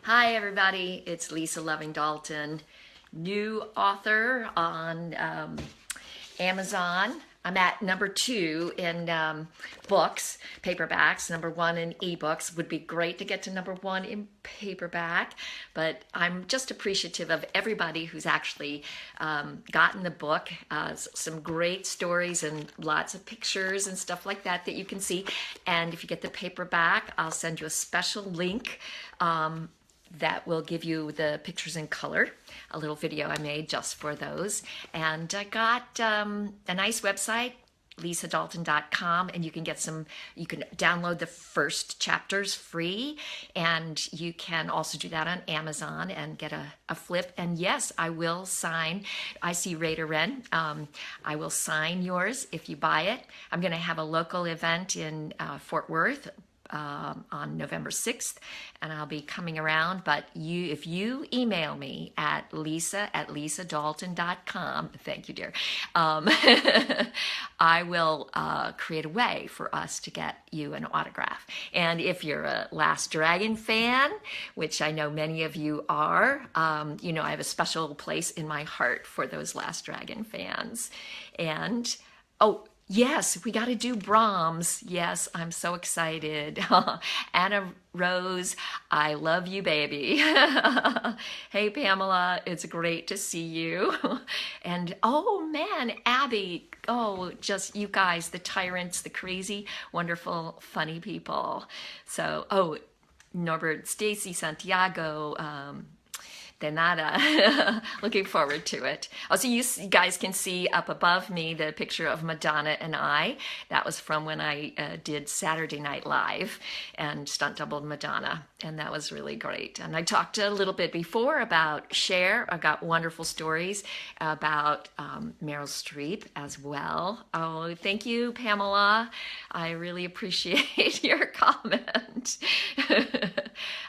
Hi everybody, it's Lisa Loving Dalton, new author on Amazon. I'm at number 2 in books, paperbacks. Number 1 in ebooks. Would be great to get to number 1 in paperback, but I'm just appreciative of everybody who's actually gotten the book. Some great stories and lots of pictures and stuff like that that you can see. And if you get the paperback, I'll send you a special link that will give you the pictures in color, a little video I made just for those. And I got a nice website, lisadalton.com, and you can download the first chapters free, and you can also do that on Amazon and get a flip. And yes, I will sign. I see Raider Wren. I will sign yours if you buy it. I'm going to have a local event in Fort Worth on November 6th, and I'll be coming around. But if you email me at lisa@lisadalton.com, thank you, dear, I will create a way for us to get you an autograph. And if you're a Last Dragon fan, which I know many of you are, I have a special place in my heart for those Last Dragon fans. And yes, we got to do Brahms. Yes, I'm so excited. Anna Rose, I love you, baby. Hey, Pamela, it's great to see you. And oh man, Abby, just you guys, the tyrants, the crazy, wonderful, funny people. So, Norbert, Stacy, Santiago, de nada. Looking forward to it. Also, you guys can see up above me the picture of Madonna and I. That was from when I did Saturday Night Live and stunt doubled Madonna, and that was really great. And I talked a little bit before about Cher. I got wonderful stories about Meryl Streep as well. Oh, thank you, Pamela. I really appreciate your comment.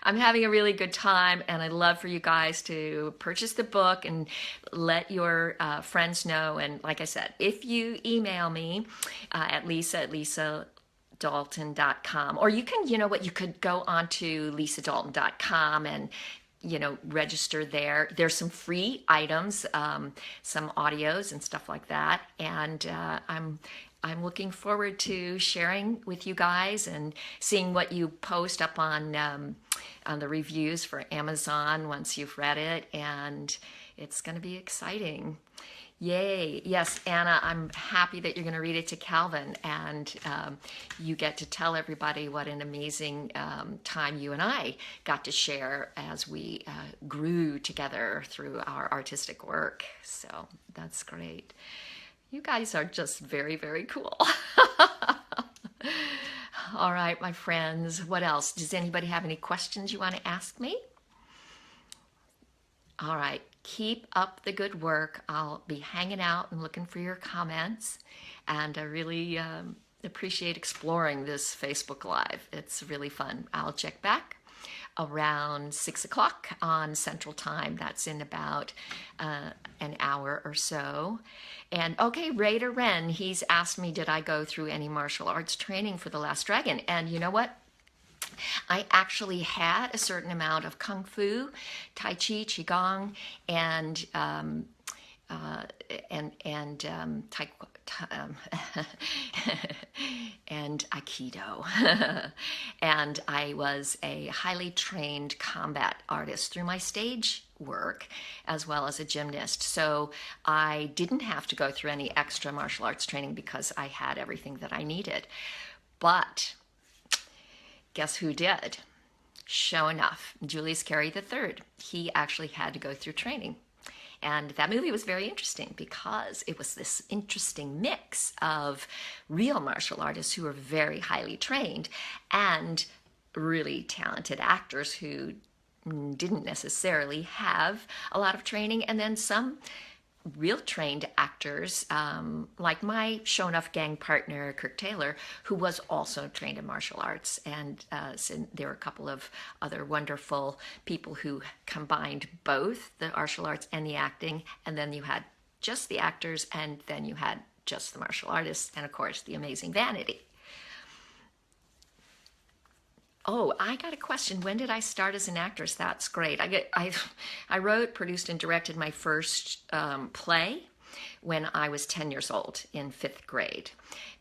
I'm having a really good time, and I'd love for you guys to purchase the book and let your friends know. And like I said, if you email me at lisadalton.com, or you can, you could go on to lisadalton.com and register there. There's some free items, some audios and stuff like that. And I'm looking forward to sharing with you guys and seeing what you post up on the reviews for Amazon once you've read it, and it's going to be exciting. Yay. Yes, Anna, I'm happy that you're going to read it to Calvin, and you get to tell everybody what an amazing time you and I got to share as we grew together through our artistic work. So that's great. You guys are just very, very cool. All right, my friends, what else? Does anybody have any questions you want to ask me? All right, keep up the good work. I'll be hanging out and looking for your comments, and I really appreciate exploring this Facebook Live. It's really fun. I'll check back around 6 o'clock on Central Time. That's in about an hour or so. And okay, Raider Wren, he's asked me, did I go through any martial arts training for The Last Dragon? And you know what? I actually had a certain amount of Kung Fu, Tai Chi, Qigong, and and Aikido. And I was a highly trained combat artist through my stage work as well as a gymnast. So I didn't have to go through any extra martial arts training because I had everything that I needed. But guess who did? Sure enough, Julius Carey III. He actually had to go through training. And that movie was very interesting because it was this interesting mix of real martial artists who were very highly trained and really talented actors who didn't necessarily have a lot of training, and then some real trained actors, like my show enough gang partner, Kirk Taylor, who was also trained in martial arts. And so there were a couple of other wonderful people who combined both the martial arts and the acting. And then you had just the actors, and then you had just the martial artists, and of course, the amazing Vanity. Oh, I got a question. When did I start as an actress? That's great. I wrote, produced, and directed my first play when I was 10 years old in fifth grade.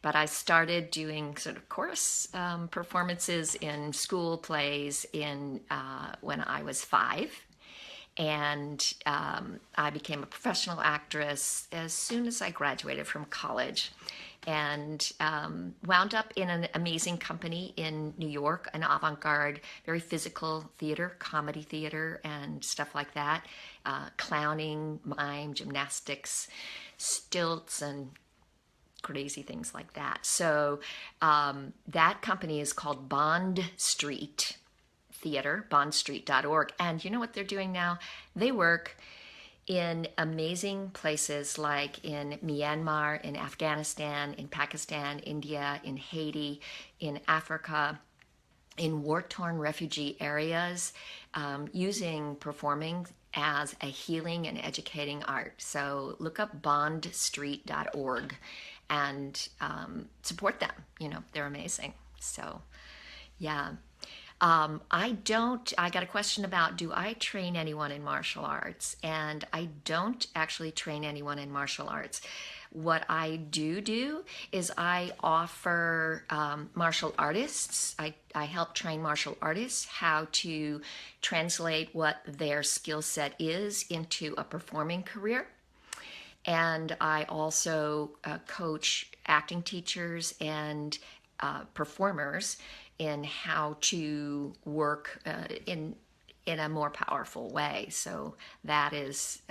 But I started doing sort of chorus performances in school plays in when I was 5. And I became a professional actress as soon as I graduated from college, and wound up in an amazing company in New York, an avant-garde, very physical theater, comedy theater, and stuff like that, clowning, mime, gymnastics, stilts, and crazy things like that. So that company is called Bond Street Theater, bondstreet.org. And you know what they're doing now? They work in amazing places like in Myanmar, in Afghanistan, in Pakistan, India, in Haiti, in Africa, in war-torn refugee areas, using performing as a healing and educating art. So look up bondstreet.org and support them. You know, they're amazing. So, yeah. I got a question about, do I train anyone in martial arts? And I don't actually train anyone in martial arts. What I do is I offer martial artists, I help train martial artists how to translate what their skill set is into a performing career. And I also coach acting teachers and performers in how to work in a more powerful way. So that is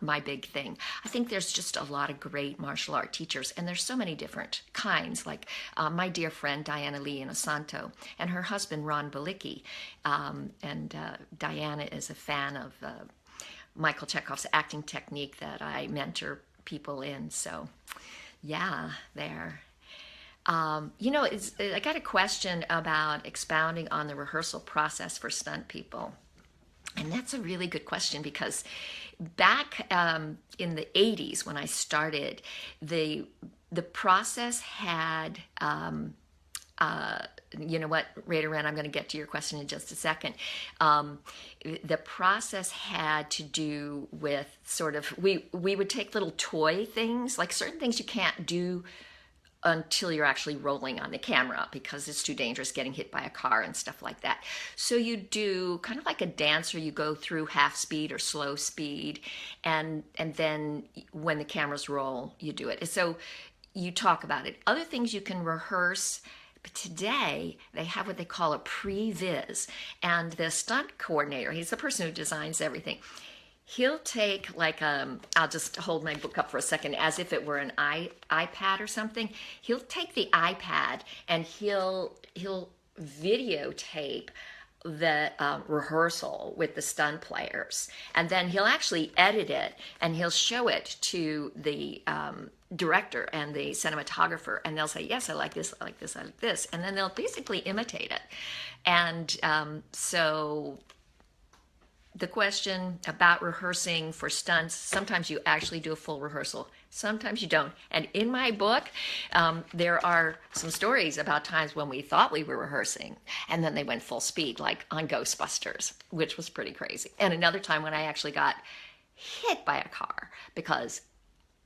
my big thing. I think there's just a lot of great martial art teachers, and there's so many different kinds, like my dear friend Diana Lee Inosanto and her husband Ron Balicki. And Diana is a fan of Michael Chekhov's acting technique that I mentor people in. So yeah, there. I got a question about expounding on the rehearsal process for stunt people. And that's a really good question, because back in the 80s when I started, the process had, you know what, Raider Wren, I'm going to get to your question in just a second. The process had to do with sort of, we would take little toy things, like certain things you can't do until you're actually rolling on the camera because it's too dangerous getting hit by a car and stuff like that. So you do kind of like a dancer, you go through half speed or slow speed, and then when the cameras roll, you do it. So you talk about it. Other things you can rehearse. But today, they have what they call a pre-viz. And the stunt coordinator, he's the person who designs everything. He'll take like I'll just hold my book up for a second as if it were an iPad or something. He'll take the iPad and he'll videotape the rehearsal with the stunt players, and then he'll actually edit it and he'll show it to the director and the cinematographer, and they'll say, yes, I like this, I like this, I like this, and then they'll basically imitate it. And so the question about rehearsing for stunts, sometimes you actually do a full rehearsal, sometimes you don't. And in my book, there are some stories about times when we thought we were rehearsing and then they went full speed, like on Ghostbusters, which was pretty crazy. And another time when I actually got hit by a car because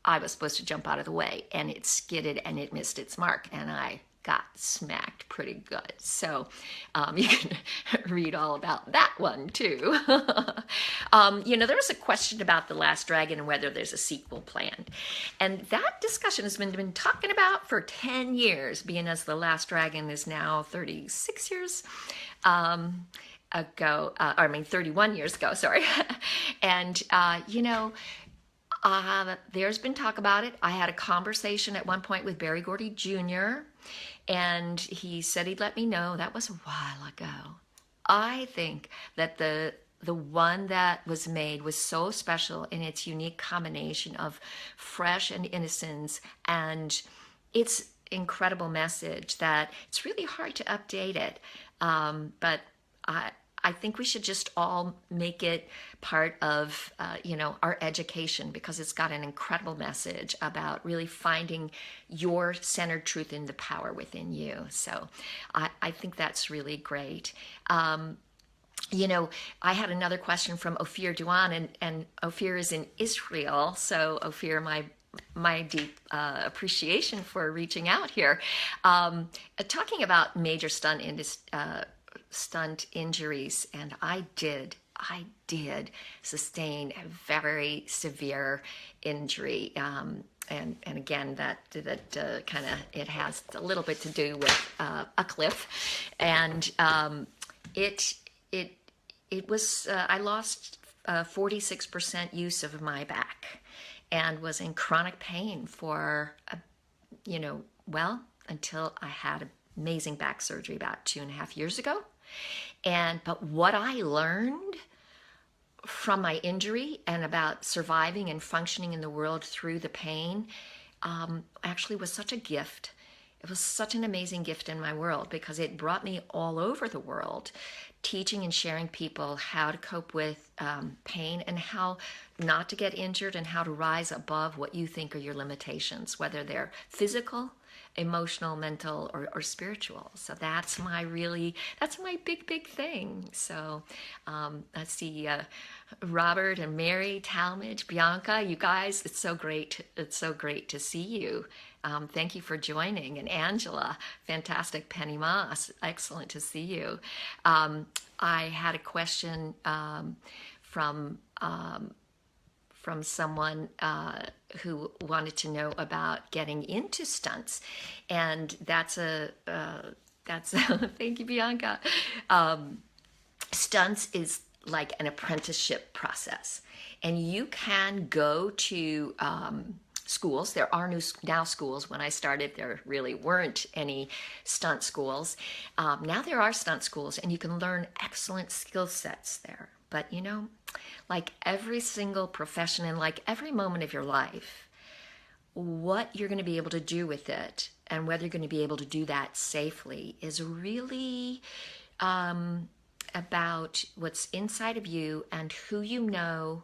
I was supposed to jump out of the way and it skidded and it missed its mark and I got smacked pretty good. So you can read all about that one too. There was a question about The Last Dragon and whether there's a sequel planned. And that discussion has been talking about for 10 years, being as The Last Dragon is now 36 years ago, 31 years ago, sorry. And, there's been talk about it. I had a conversation at one point with Barry Gordy Jr., and he said he'd let me know. That was a while ago. I think that the one that was made was so special in its unique combination of fresh and innocence and its incredible message that it's really hard to update it. But I think we should just all make it part of, our education, because it's got an incredible message about really finding your centered truth in the power within you. So I think that's really great. I had another question from Ophir Duan, and Ophir is in Israel. So Ophir, my deep appreciation for reaching out here. Talking about major stunt injuries, and I did sustain a very severe injury. And again, that kind of, it has a little bit to do with a cliff, and it was I lost 46% use of my back, and was in chronic pain for until I had amazing back surgery about 2.5 years ago. But what I learned from my injury and about surviving and functioning in the world through the pain actually was such a gift. It was such an amazing gift in my world, because it brought me all over the world, teaching and sharing people how to cope with pain, and how not to get injured, and how to rise above what you think are your limitations, whether they're physical, emotional, mental, or spiritual. So that's my big thing. So I see Robert and Mary, Talmadge, Bianca, you guys, it's so great to see you. Thank you for joining. And Angela, fantastic. Penny Moss, excellent to see you. I had a question from someone who wanted to know about getting into stunts, and that's thank you, Bianca. Stunts is like an apprenticeship process, and you can go to schools. There are now schools. When I started, there really weren't any stunt schools. Now there are stunt schools, and you can learn excellent skill sets there. But like every single profession and like every moment of your life, what you're going to be able to do with it, and whether you're going to be able to do that safely, is really about what's inside of you, and who you know.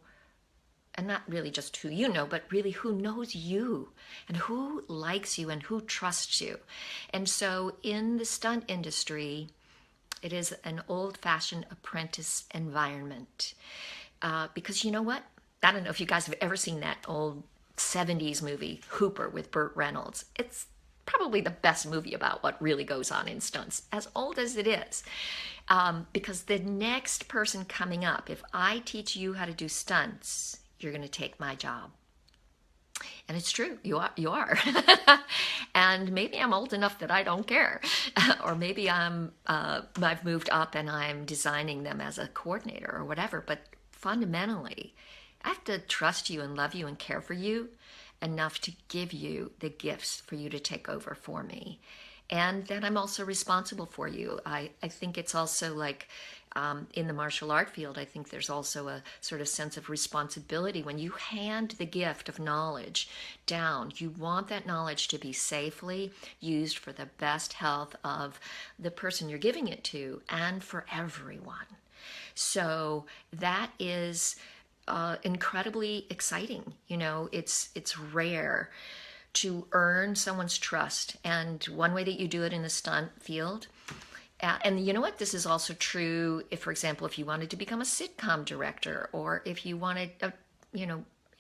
And not really just who you know, but really who knows you, and who likes you, and who trusts you. And so in the stunt industry, it is an old-fashioned apprentice environment. Because you know what? I don't know if you guys have ever seen that old 70s movie, Hooper, with Burt Reynolds. It's probably the best movie about what really goes on in stunts, as old as it is. Because the next person coming up, if I teach you how to do stunts, you're going to take my job. And it's true, you are. And maybe I'm old enough that I don't care. Or maybe I've moved up and I'm designing them as a coordinator or whatever. But fundamentally, I have to trust you and love you and care for you enough to give you the gifts for you to take over for me. And then I'm also responsible for you. I think it's also like in the martial art field, I think there's also a sort of sense of responsibility. When you hand the gift of knowledge down, you want that knowledge to be safely used for the best health of the person you're giving it to, and for everyone. So that is incredibly exciting. It's rare to earn someone's trust. And one way that you do it in the stunt field, and you know what, this is also true if, for example, if you wanted to become a sitcom director, or if you wanted,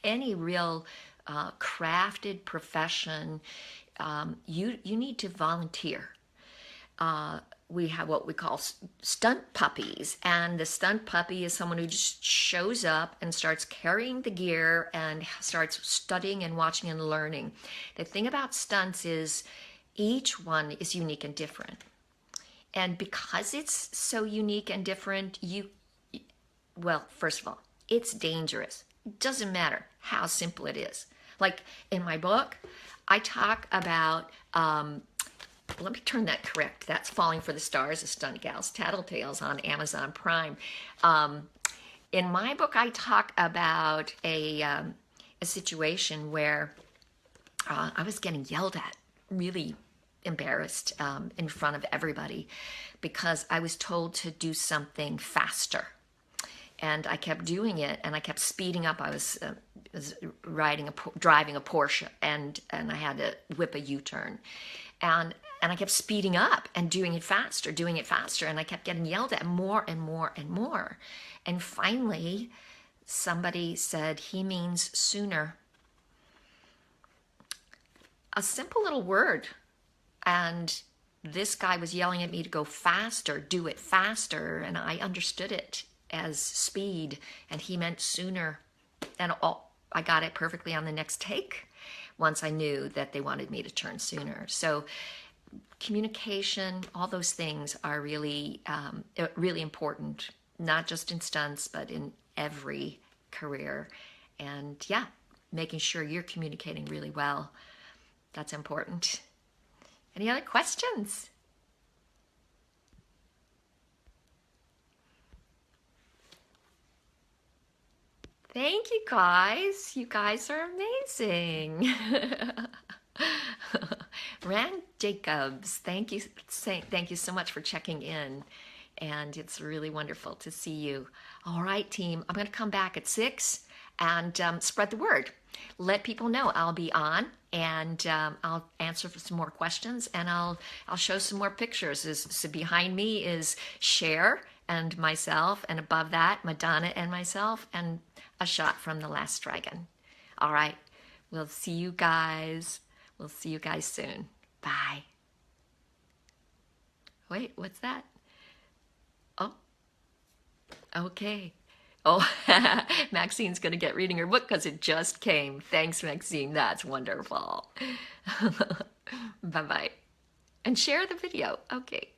any real crafted profession, you need to volunteer. We have what we call stunt puppies, and the stunt puppy is someone who just shows up and starts carrying the gear and starts studying and watching and learning. The thing about stunts is each one is unique and different. And because it's so unique and different, first of all, it's dangerous. It doesn't matter how simple it is. Like in my book, I talk about, let me turn that correct. That's Falling for the Stars, a Stunt Gal's Tattletales on Amazon Prime. In my book, I talk about a situation where I was getting yelled at really embarrassed in front of everybody because I was told to do something faster. And I kept doing it, and I kept speeding up. I was driving a Porsche, and I had to whip a U-turn, and I kept speeding up and doing it faster, and I kept getting yelled at more and more and more. And finally, somebody said, "He means sooner." A simple little word, and this guy was yelling at me to go faster, do it faster, and I understood it as speed, and he meant sooner. And I got it perfectly on the next take once I knew that they wanted me to turn sooner. So communication, all those things are really, really important, not just in stunts, but in every career. And yeah, making sure you're communicating really well, that's important. Any other questions? Thank you guys. You guys are amazing. Rand Jacobs, thank you so much for checking in. And it's really wonderful to see you. All right, team, I'm going to come back at 6 and spread the word. Let people know I'll be on, and I'll answer some more questions, and I'll show some more pictures. So behind me is Cher and myself, and above that, Madonna and myself, and a shot from The Last Dragon. All right, we'll see you guys. We'll see you guys soon. Bye. Wait, what's that? Oh, okay. Oh, Maxine's going to get reading her book because it just came. Thanks, Maxine. That's wonderful. Bye-bye. And share the video. Okay.